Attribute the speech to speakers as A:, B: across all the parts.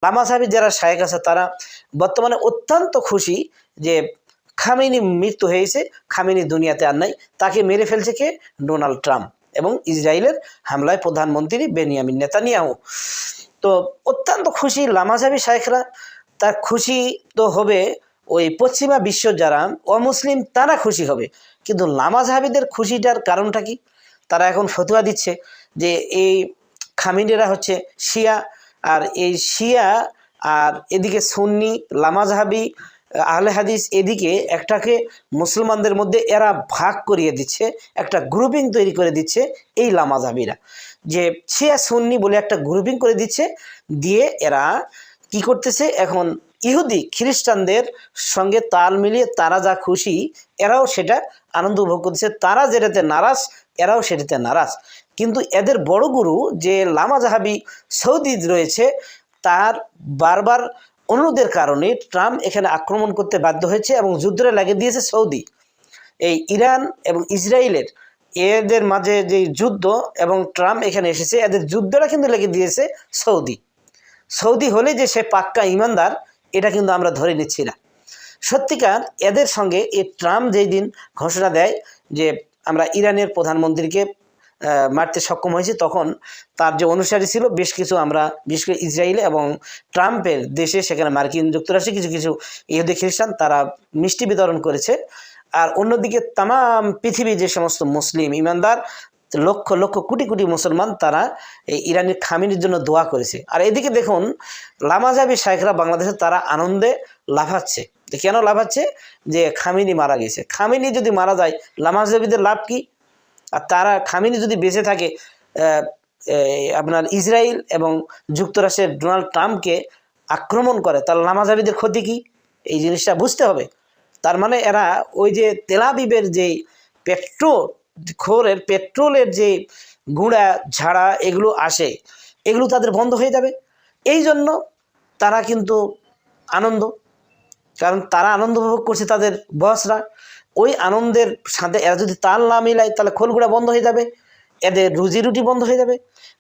A: লামা সাহাবি যারা শায়েখ আছে তারা বর্তমানে অত্যন্ত খুশি যে খামেনি মৃত্যু হয়েছে, খামেনি দুনিয়াতে আর নাই, তাকে মেরে ফেলছে কে? ডোনাল্ড ট্রাম্প এবং ইসরায়েলের হামলায় প্রধানমন্ত্রী বেনিয়ামিন নেতানিয়াহু। তো অত্যন্ত খুশি লামা সাহাবি শায়েখরা। তার খুশি তো হবে ওই পশ্চিমা বিশ্ব যারা অমুসলিম তারা খুশি হবে, কিন্তু লামা সাহাবিদের খুশিটার কারণটা কি? তারা এখন ফতোয়া দিচ্ছে যে এই খামিনিরা হচ্ছে শিয়া, আর এই শিয়া আর এদিকে সুন্নি লামা সাহাবি আহলে হাদিস, এদিকে একটাকে মুসলমানদের মধ্যে এরা ভাগ করিয়ে দিচ্ছে, একটা গ্রুপিং তৈরি করে দিচ্ছে এই লামা সাহাবিরা, যে শিয়া সুন্নি বলে একটা গ্রুপিং করে দিচ্ছে। দিয়ে এরা কি করতেছে এখন ইহুদি খ্রিস্টানদের সঙ্গে তাল মিলিয়ে তারা যা খুশি এরাও সেটা আনন্দ উপভোগ করতেছে, তারা যেটাতে নারাজ এরাও সেটাতে নারাজ। কিন্তু এদের বড় গুরু যে লামা জাহাবি সৌদি রয়েছে, তার বারবার অনুরোধের কারণে ট্রাম্প এখানে আক্রমণ করতে বাধ্য হয়েছে এবং যুদ্ধটা লাগিয়ে দিয়েছে সৌদি। এই ইরান এবং ইসরায়েলের এদের মাঝে যে যুদ্ধ এবং ট্রাম্প এখানে এসেছে, এদের যুদ্ধটা কিন্তু লেগে দিয়েছে সৌদি। সৌদি হলে যে সে পাক্কা ইমানদার এটা কিন্তু আমরা ধরে নিচ্ছি না। সত্যিকার এদের সঙ্গে এই ট্রাম্প যেই দিন ঘোষণা দেয় যে আমরা ইরানের প্রধানমন্ত্রীকে মারতে সক্ষম হয়েছি, তখন তার যে অনুসারী ছিল বেশ কিছু, আমরা বিশেষ করে ইসরায়েলে এবং ট্রাম্পের দেশে, সেখানে মার্কিন যুক্তরাষ্ট্রে কিছু কিছু ইহুদি খ্রিস্টান তারা মিষ্টি বিতরণ করেছে। আর অন্যদিকে তাম পৃথিবী যে সমস্ত মুসলিম ইমানদার লক্ষ লক্ষ কোটি কোটি মুসলমান তারা এই ইরানের খামিনির জন্য দোয়া করেছে। আর এদিকে দেখুন লামা জাহাবি শায়েখরা বাংলাদেশে তারা আনন্দে লাফাচ্ছে। কেন লাফাচ্ছে? যে খামিনি মারা গেছে। খামিনি যদি মারা যায় লামা জাহাবিদের লাভ কি? আর তারা খামিনি যদি বেঁচে থাকে, আপনার ইসরায়েল এবং যুক্তরাষ্ট্রের ডোনাল্ড ট্রাম্পকে আক্রমণ করে, তাহলে লামা জাহাবিদের ক্ষতি কি? এই জিনিসটা বুঝতে হবে। তার মানে এরা ওই যে তেল আবিবের যে পেট্রোলের যে গুঁড়া ঝাড়া এগুলো আসে, এগুলো তাদের বন্ধ হয়ে যাবে। এই জন্য তারা কিন্তু আনন্দ, কারণ তারা আনন্দ উপভোগ করছে তাদের বসরা, ওই আনন্দের সাথে এরা যদি তাল না মিলায় তাহলে খোলগুড়া বন্ধ হয়ে যাবে, এদের রুজি রুটি বন্ধ হয়ে যাবে।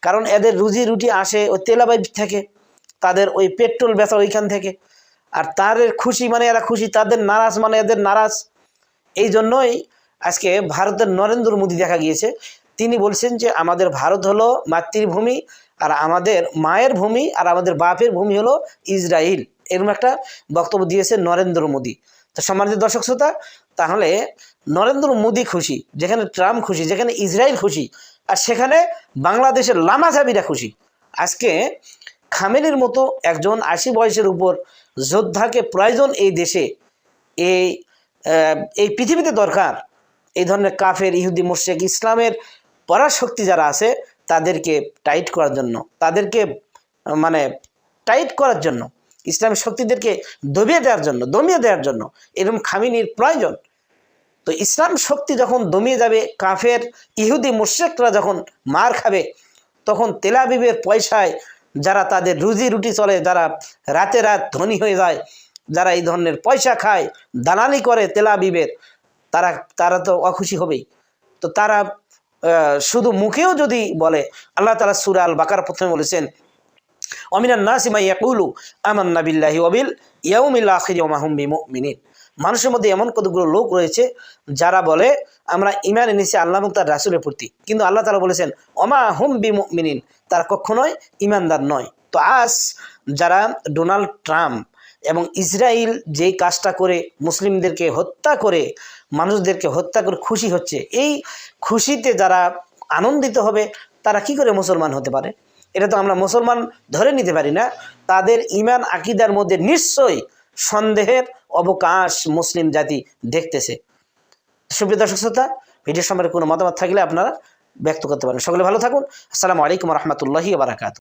A: কারণ এদের রুজি রুটি আসে ওই তেলাবাইব থেকে, তাদের ওই পেট্রোল বেচা ওইখান থেকে। আর তাদের খুশি মানে এরা খুশি, তাদের নারাজ মানে এদের নারাজ। এই জন্যই আজকে ভারতের নরেন্দ্র মোদী দেখা গিয়েছে, তিনি বলছেন যে আমাদের ভারত হলো মাতৃভূমি, আর আমাদের মায়ের ভূমি আর আমাদের বাপের ভূমি হলো ইসরায়েল। এরকম একটা বক্তব্য দিয়েছে নরেন্দ্র মোদী। তো সম্মানিত দর্শক শ্রোতা, তাহলে নরেন্দ্র মোদী খুশি যেখানে ট্রাম্প খুশি, যেখানে ইসরায়েল খুশি, আর সেখানে বাংলাদেশের লামা জাবিরা খুশি। আজকে খামেনির মতো একজন 80 বয়সের উপর যোদ্ধাকে প্রয়োজন এই দেশে, এই পৃথিবীতে দরকার। এই ধরনের কাফের, ইহুদি, মুশরিক, ইসলামের পরাশক্তি যারা আছে তাদেরকে টাইট করার জন্য, তাদেরকে মানে টাইট করার জন্য, ইসলামের শক্তিদেরকে দমিয়ে দেওয়ার জন্য এরকম খামিনির প্রয়োজন। তো ইসলাম শক্তি যখন দমিয়ে যাবে, কাফের ইহুদি মুশরিকরা যখন মার খাবে, তখন তেল আবিবের পয়সায় যারা তাদের রুজি রুটি চলে, যারা রাতে রাত ধনী হয়ে যায়, যারা এই ধরনের পয়সা খায়, দালালি করে তেল আবিবের, তারা তো অখুশি হবেই। তো তারা শুধু মুখেও যদি বলে, আল্লাহ তাআলা সূরা আল বাকারা প্রথমে বলেছেন ওয়ামিনান নাসি মান ইয়াকুলু আমান্না বিল্লাহি ওয়া বিল ইয়াউমিল আখির ওয়া মা হুম বিমুমিনিন। মানুষের মধ্যে এমন কতগুলো লোক রয়েছে যারা বলে আমরা ঈমান এনেছি আল্লাহ এবং তার রাসূলের প্রতি, কিন্তু আল্লাহ তাআলা বলেছেন ওয়া মা হুম বিমুমিনিন, তারা কখনোই ঈমানদার নয়। তো আজ যারা ডোনাল্ড ট্রাম্প এবং ইসরায়েল যেই কাজটা করে মুসলিমদেরকে হত্যা করে, মানুষদেরকে হত্যা করে খুশি হচ্ছে, এই খুশিতে যারা আনন্দিত হবে তারা কি করে মুসলমান হতে পারে? এটা তো আমরা মুসলমান ধরে নিতে পারি না। তাদের ঈমান আকীদার মধ্যে নিশ্চয়ই সন্দেহের অবকাশ মুসলিম জাতি দেখতেছে। সুপ্রিয় দর্শক শ্রোতা, ভিডিও সম্পর্কে কোনো মতামত থাকলে আপনারা ব্যক্ত করতে পারেন। সকলে ভালো থাকুন। আসসালামু আলাইকুম ওয়া রাহমাতুল্লাহি ওয়া বারাকাতুহু।